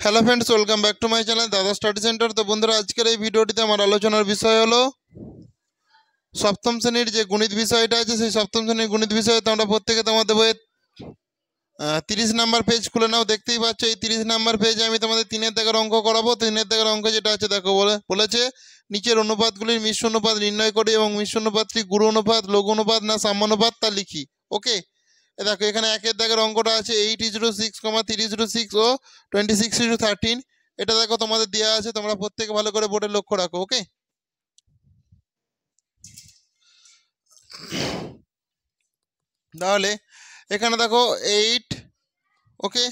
Hello friends, welcome back to my channel দাদা study centre. তো বন্ধুরা, আজকের এই ভিডিওটিতে আমার আলোচনার বিষয় হলো সপ্তম শ্রেণীর যে গণিত বিষয়টা আছে, সেই সপ্তম শ্রেণীর গণিত বিষয়ে তোমরা প্রত্যেকে তোমাদের বইয়ে 30 নাম্বার পেজ খুলে নাও। দেখতেই পাচ্ছ এই 30 নাম্বার পেজে আমি তোমাদের 3-এর দাগের অঙ্ক করাবো। 3-এর দাগের অঙ্ক যেটা আছে দেখো, বলেছে নিচের অনুপাতগুলির মিশ্র অনুপাত নির্ণয় করি এবং মিশ্র অনুপাতটি গুরু অনুপাত, লঘু অনুপাত না সাম্যানুপাত তা লিখি। ওকে, দেখো এখানে 1-এর দাগের অঙ্কটা আছে 8:6, 3:6 ও 26:13। এটা দেখো তোমাদের দেওয়া আছে, তোমরা প্রত্যেকে ভালো করে বোর্ডে লক্ষ্য রাখো। ওকে, তাহলে এখানে দেখো 8। ওকে,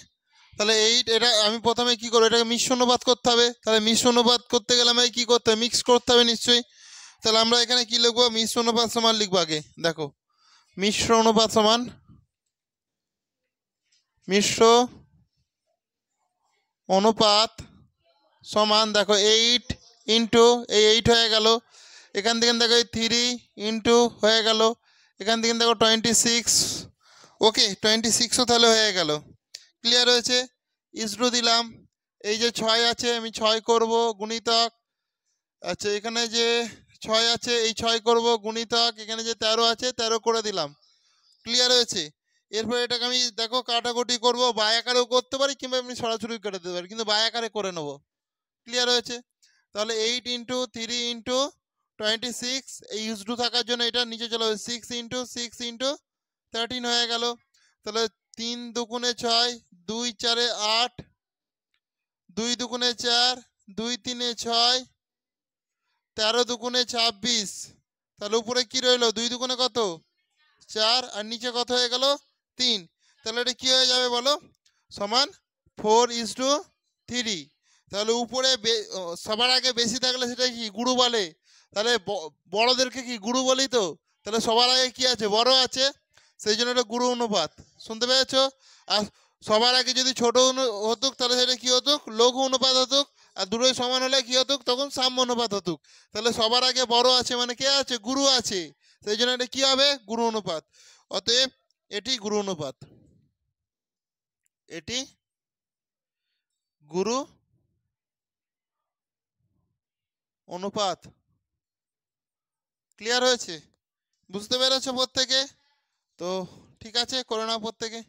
তাহলে 8, এটা আমি প্রথমে কি করবো, এটাকে মিশ্র অনুপাত করতে হবে। তাহলে মিশ্র অনুপাত করতে গেলে আমাকে কি করতে হবে, মিক্স করতে হবে নিশ্চয়ই। তাহলে আমরা এখানে কি লিখবো, মিশ্র অনুপাত সমান লিখবো। আগে দেখো মিশ্র অনুপাত সমান মিশ্র অনুপাত সমান দেখো 8 ইন্টু এই 8 হয়ে গেল। এখান থেকে দেখো এই 3 ইন্টু হয়ে গেল। এখান থেকে দেখো 26। ওকে, 26ও তাহলে হয়ে গেল। ক্লিয়ার হয়েছে? ইসরু দিলাম। এই যে 6 আছে, আমি 6 করব গুণিতক। আচ্ছা, এখানে যে 6 আছে এই 6 করব গুণিতক। এখানে যে 13 আছে 13 করে দিলাম। ক্লিয়ার হয়েছে? এরপর এটাকে আমি দেখো কাটাকুটি করব, বাই আকারেও করতে পারি কিংবা এমনি সরাসরি কেটে দিতে পারি, কিন্তু বাই আকারে করে নেব। ক্লিয়ার হয়েছে? তাহলে 8 ইন্টু 3 ইন্টু 26, এই ইউজ টু থাকার জন্য এটা নিচে চলে যাবে 6 ইন্টু 6 ইন্টু 13 হয়ে গেল। তাহলে 3 দুগুণে 6, 2 4 8, 2 দুগুণে 4, 2 3 6, 13 দুগুণে 26। তাহলে উপরে কি রইলো, 2 দুগুণে কত 4, আর নিচে কত হয়ে গেল 3। তাহলে এটা কি হয়ে যাবে বলো, সমান 4:3। তাহলে উপরে সবার আগে বেশি থাকলে সেটা কি গুরু বলে। তাহলে বড়দেরকে কি গুরু বলি তো। তাহলে সবার আগে কি আছে, বড় আছে, সেই জন্য এটা গুরু অনুপাত। শুনতে পেয়েছো? আর সবার আগে যদি ছোট হতুক তাহলে সেটা কি হতুক, লঘু অনুপাত হতুক। আর দুটোই সমান হলে কি হতুক, তখন সাম্য অনুপাত হতুক। তাহলে সবার আগে বড় আছে মানে কে আছে, গুরু আছে, সেই জন্য এটা কি হবে, গুরু অনুপাত। অতএব এটি গুরু অনুপাত, এটি গুরু অনুপাত। ক্লিয়ার হয়েছে? বুঝতে পেরেছো প্রত্যেকে? তো ঠিক আছে, করে নাও প্রত্যেকে।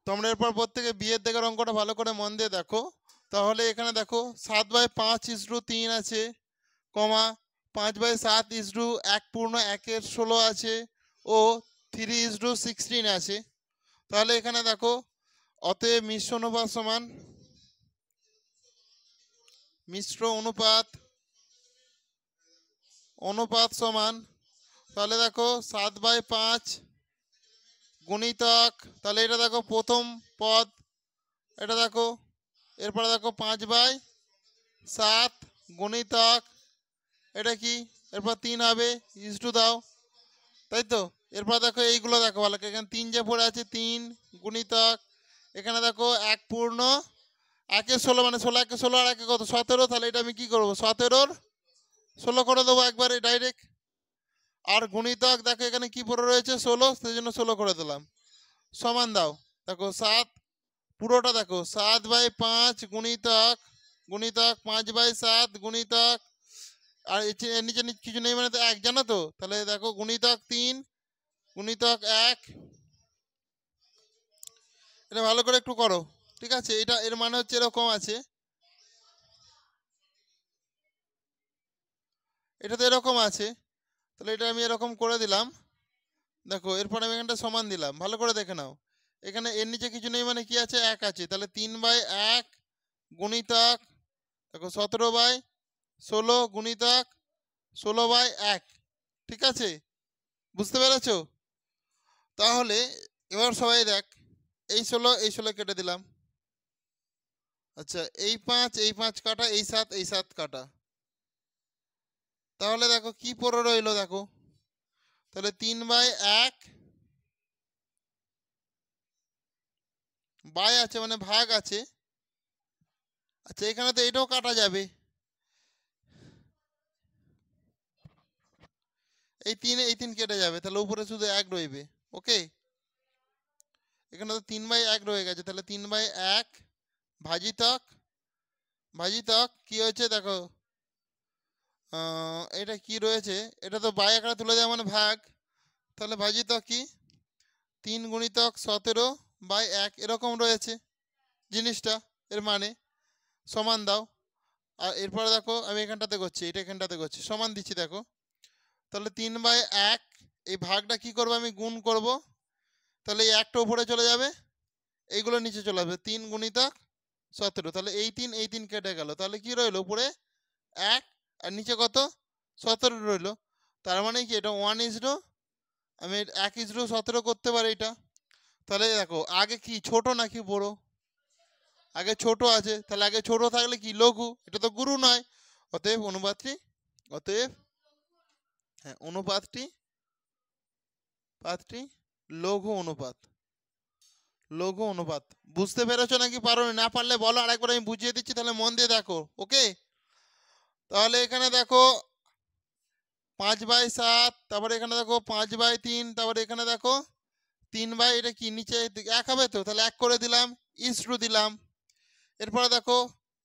তোমরা এরপর প্রত্যেকে বিয়ের দিকের অঙ্কটা ভালো করে মন দিয়ে দেখো। তাহলে এখানে দেখো 7/5:3 আছে, কমা 5/7:1 আছে ও 3:16 আছে। তাহলে এখানে দেখো অতএব মিশ্র অনুপাত সমান মিশ্র অনুপাত সমান, তাহলে দেখো 7/5 গুণিতক, তাহলে এটা দেখো প্রথম পদ, এটা দেখো। এরপরে দেখো 5/7 গুণিতক, এটা কি, এরপর 3 হবে, ইজটু দাও, তাই তো। এরপর দেখো এইগুলো দেখো ভালো, এখানে 3 যে পড়ে আছে 3 গুণিতক। এখানে দেখো 1/16 মানে 16 আর 1 কত 17। তাহলে এটা আমি কি করবো, 17-র 16 করে দেবো একবারে ডাইরেক্ট। আর গুণিতক দেখো এখানে কি পড়ে রয়েছে 16, সেই জন্য 16 করে দিলাম। সমান দাও, দেখো 7 পুরোটা দেখো 7/5 গুণিতক 5/7 গুণিতক, আর এর নিচে কিছু নেই মানে তো 1, জানো তো। তাহলে দেখো গুণিতক 3 গুণিতক 1, এটা ভালো করে একটু করো। ঠিক আছে, এটা এর মানে হচ্ছে এরকম আছে, এটা তো এরকম আছে। তাহলে এটা আমি এরকম করে দিলাম। দেখো এরপর আমি এখানটা সমান দিলাম, ভালো করে দেখে নাও। এখানে এর নিচে কিছু নেই মানে কি আছে, 1 আছে। তাহলে 3/1 গুণিতক দেখো 17/16 গুণিতক 16/1। ঠিক আছে, বুঝতে পেরেছো? তাহলে এবার সবাই দেখ, এই 16 কেটে দিলাম। আচ্ছা, এই 5 কাটা, এই 7 কাটা। তাহলে দেখো কি পড়ে রইলো দেখো, তাহলে 3/1 বাই আছে মানে ভাগ আছে। আচ্ছা, এখানে তো এটাও কাটা যাবে, এই 3 কেটে যাবে, তাহলে উপরে শুধু 1 রইবে। ওকে, এখানে তো 3/1 রয়ে গেছে, তাহলে 3/1 ভাজিতক ভাজিতক কি হয়েছে দেখো, এটা কি রয়েছে, এটা তো বাই আকারে তুলে দেওয়া মানে ভাগ, তাহলে ভাজিতক কি 3 গুণিতক 17/1 এরকম রয়েছে জিনিসটা, এর মানে সমান দাও। আর এরপরে দেখো আমি এখানটাতে করছি, এটা এখানটাতে করছি, সমান দিচ্ছি দেখো, তাহলে 3/1 এই ভাগটা কি করবো আমি গুণ করব, তাহলে এই একটা উপরে চলে যাবে, এইগুলো নিচে চলে আসবে, 3 গুণিতক 17, তাহলে এই 3 কেটে গেল, তাহলে কি রইলো উপরে 1 আর নিচে কত 17 রইলো, তার মানে কি এটা 1:, আমি 1:17 করতে পারি এটা। তাহলে দেখো আগে কি ছোট নাকি বড়, আগে ছোট আছে, তাহলে আগে ছোট থাকলে কি লঘু, এটা তো গুরু নয়, অতএব অনুপাতটি অতএব হ্যাঁ অনুপাতটি লঘু অনুপাত, লঘু অনুপাত। বুঝতে পেরেছো নাকি পারোনি? না পারলে বলো, আরেকবার আমি বুঝিয়ে দিচ্ছি, তাহলে মন দিয়ে দেখো। ওকে, তাহলে এখানে দেখো 5/7, তারপরে এখানে দেখো 5/3, তারপরে এখানে দেখো 3/, এটা কি নিচে 1 হবে তো, তাহলে 1 করে দিলাম, ইস্টু দিলাম। এরপরে দেখো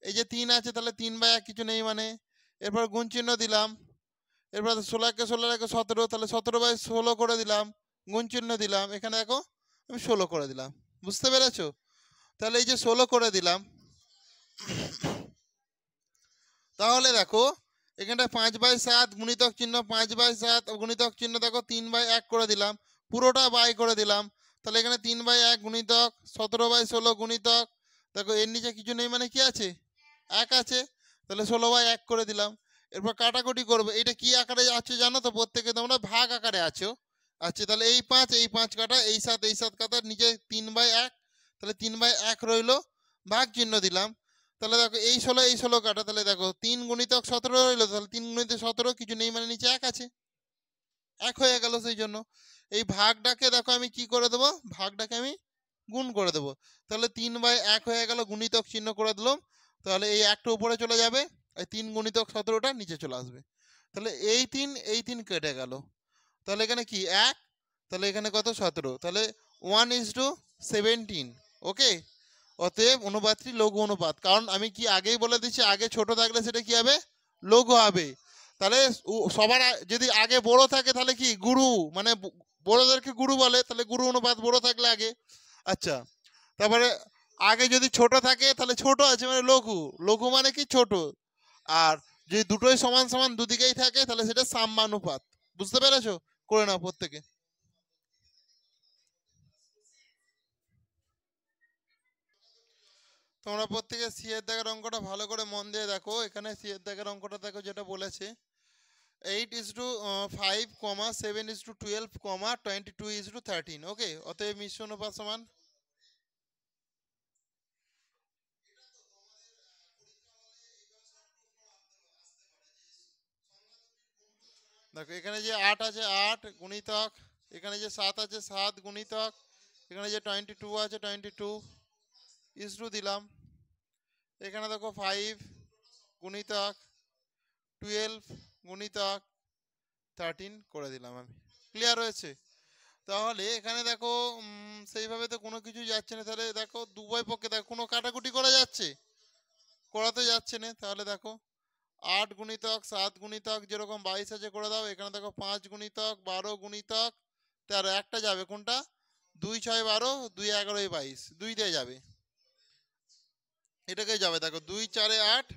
এই যে 3 আছে, তাহলে 3/1 কিছু নেই মানে, এরপর গুণ চিহ্ন দিলাম, এরপর 16 কে 17, তাহলে 17/16 করে দিলাম, গুণ চিহ্ন দিলাম, এখানে দেখো আমি 16 করে দিলাম। বুঝতে পেরেছো? তাহলে এই যে 16 করে দিলাম, তাহলে দেখো এখানটা 5/7 গুণিতক চিহ্ন, 5/7 গুণিতক চিহ্ন, দেখো 3/1 করে দিলাম, পুরোটা বাই করে দিলাম, তাহলে এখানে 3/1 গুণিতক 17/16 গুণিতক, দেখো এর নিচে কিছু নেই মানে কি আছে 1 আছে, তাহলে 16/1 করে দিলাম। এরপর কাটাকুটি করবো, এটা কি আকারে আছে জানো তো প্রত্যেকে তোমরা, ভাগ আকারে আছো। আচ্ছা, তাহলে এই 5 কাটা, এই 7 কাটা, নিচে 3/1, তাহলে 3/1 রইলো, ভাগ চিহ্ন দিলাম, তাহলে দেখো এই 16 কাটা, তাহলে দেখো 3 গুণিতক 17 রইলো, তাহলে 3 গুণিতক 17 কিছু নেই মানে নিচে 1 আছে, 1 হয়ে গেল। সেই জন্য এই ভাগটাকে দেখো আমি কি করে দেবো, ভাগটাকে আমি গুণ করে দেবো, তাহলে 3/1 হয়ে গেল, গুণিতক চিহ্ন করে দিলাম, তাহলে এই একটা উপরে চলে যাবে, এই 3 গুণিতক 17টা নিচে চলে আসবে, তাহলে এই 3 কেটে গেল, তাহলে এখানে কি 1, তাহলে এখানে কত 17, তাহলে 1:17। ওকে, অতএব অনুপাতটি লঘু অনুপাত, কারণ আমি কি আগেই বলে দিচ্ছি, আগে ছোট থাকলে সেটা কি হবে লঘু হবে, তাহলে সবার যদি আগে বড় থাকে তাহলে কি গুরু, মানে বড়দেরকে গুরু বলে, তাহলে গুরু অনুপাত বড় থাকলে আগে। আচ্ছা, তারপরে আগে যদি ছোট থাকে তাহলে ছোট আছে মানে লঘু, লঘু মানে কি ছোট, আর যদি দুটোই সমান সমান দুদিকেই থাকে তাহলে সেটা সাম্যানুপাত। বুঝতে পেরেছো? করে নাও প্রত্যেকে। তোমরা প্রত্যেকে সি এর দাগের অঙ্কটা ভালো করে মন দিয়ে দেখো, এখানে সি এর দাগের অঙ্কটা দেখো যেটা বলেছে 8:5, 7:12, 22:13। ওকে, অতএব মিশ্র অনুপাত সমান, দেখো এখানে যে 8 আছে 8 গুণিতক, এখানে যে 7 আছে 7 গুণিতক, এখানে যে 22 আছে 22 ইসরু দিলাম, এখানে দেখো 5 গুণিতক 12 গুণিতক 13 করে দিলাম আমি। ক্লিয়ার হয়েছে? তাহলে এখানে দেখো সেইভাবে তো কোনো কিছু যাচ্ছে না, তাহলে দেখো দুভয় পক্ষে দেখো কোনো কাটাকুটি করা যাচ্ছে, করাতে যাচ্ছে না, তাহলে দেখো 8 গুণিতক 7 গুণিতক যেরকম 22 আছে করে দাও, এখানে দেখো 5 গুণিতক 12 গুণিতক 13, একটা যাবে কোনটা, 2 6 12, 2 11 22, 2 দিয়ে যাবে, এটাকে যাবে দেখো 2 4 8,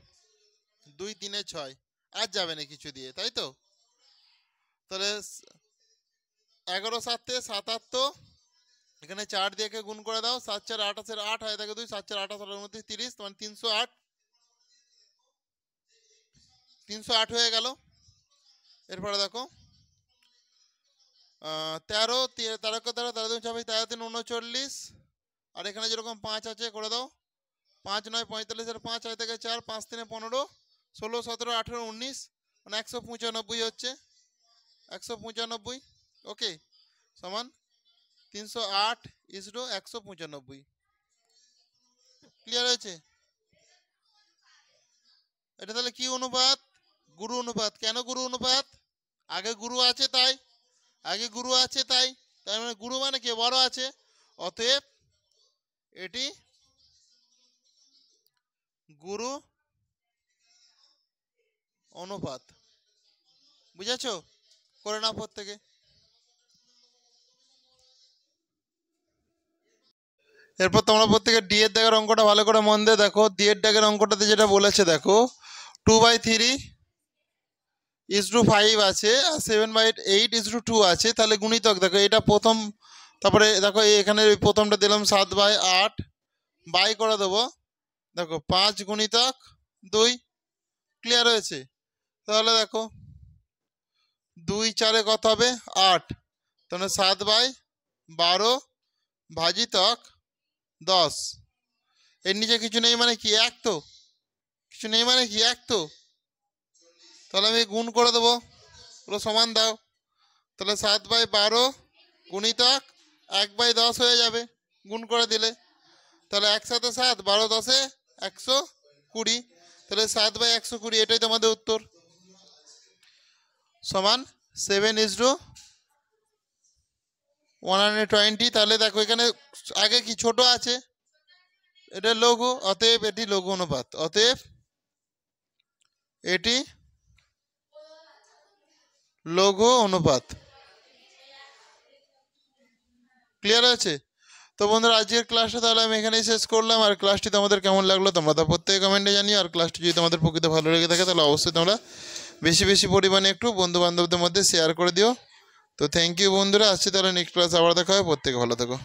2 3 6, আর যাবে না কিছু দিয়ে, তাই তো? তাহলে 11 7 77, এখানে 4 দিয়ে গুণ করে দাও, 7 4 28 8 হয়, দেখো 2 7 4 28 30, মানে 308, 308 হয়ে গেল। এরপরে দেখো 13 13 13 13 3 13 3 39, আর এখানে যেরকম 5 আছে করে দাও, 5 9 45 এর 5 হয় থেকে 4, 5 3 15, 16 17 18 19, মানে 195 হচ্ছে, 195। ওকে, সমান 308:195। ক্লিয়ার হয়েছে? এটা তাহলে কি অনুপাত? গুরু অনুপাত। কেন গুরু অনুপাত? আগে গুরু আছে তাই, আগে গুরু আছে তাই, তার মানে গুরু মানে কি বড় আছে, অতএব এটি গুরু অনুপাত। বুঝেছো? করে নাও প্রত্যেকে। এরপর তোমরা প্রত্যেকে ডি এর দাগের অঙ্কটা ভালো করে মন দিয়ে দেখো। ডি এর দাগের অঙ্কটাতে যেটা বলেছে দেখো, 2/3:5 আছে আর 7/8:2 আছে। তাহলে গুণিতক দেখো, এটা প্রথম, তারপরে দেখো এখানে প্রথমটা দিলাম 7/8, বাই করে দেবো। দেখো 5 গুণিতক 2, ক্লিয়ার হয়েছে? তাহলে দেখো 2 4 কত হবে? 8। তাহলে 7/12 ভাজিতক 10। এর নিচে কিছু নেই মানে কি? 1 তো। কিছু নেই মানে কি? 1 তো। তাহলে আমি গুণ করে দেবো, পুরো সমান দাও। তাহলে 7/12 গুণিতক 1/10 হয়ে যাবে গুণ করে দিলে। তাহলে 1 7 7, 12 10 120। তাহলে 7/120, এটাই তোমাদের উত্তর, সমান 7:120। তাহলে দেখো এখানে আগে কি ছোট আছে, এটা লঘু, অতএব এটি লঘু অনুপাত। অতএব এটি লঘু অনুপাত। ক্লিয়ার আছে? তো বন্ধুরা, আজকের ক্লাসটা তাহলে আমি এখানেই শেষ করলাম। আর ক্লাসটি তোমাদের কেমন লাগলো তোমরা তো প্রত্যেকে কমেন্টে জানিও। আর ক্লাসটি যদি তোমাদের প্রকৃত ভালো লেগে থাকে তাহলে অবশ্যই তোমরা বেশি বেশি পরিমাণে একটু বন্ধু বান্ধবদের মধ্যে শেয়ার করে দিও। তো থ্যাংক ইউ বন্ধুরা, আসছি তাহলে নেক্সট ক্লাস আবার দেখা হবে। প্রত্যেকে ভালো থেকো।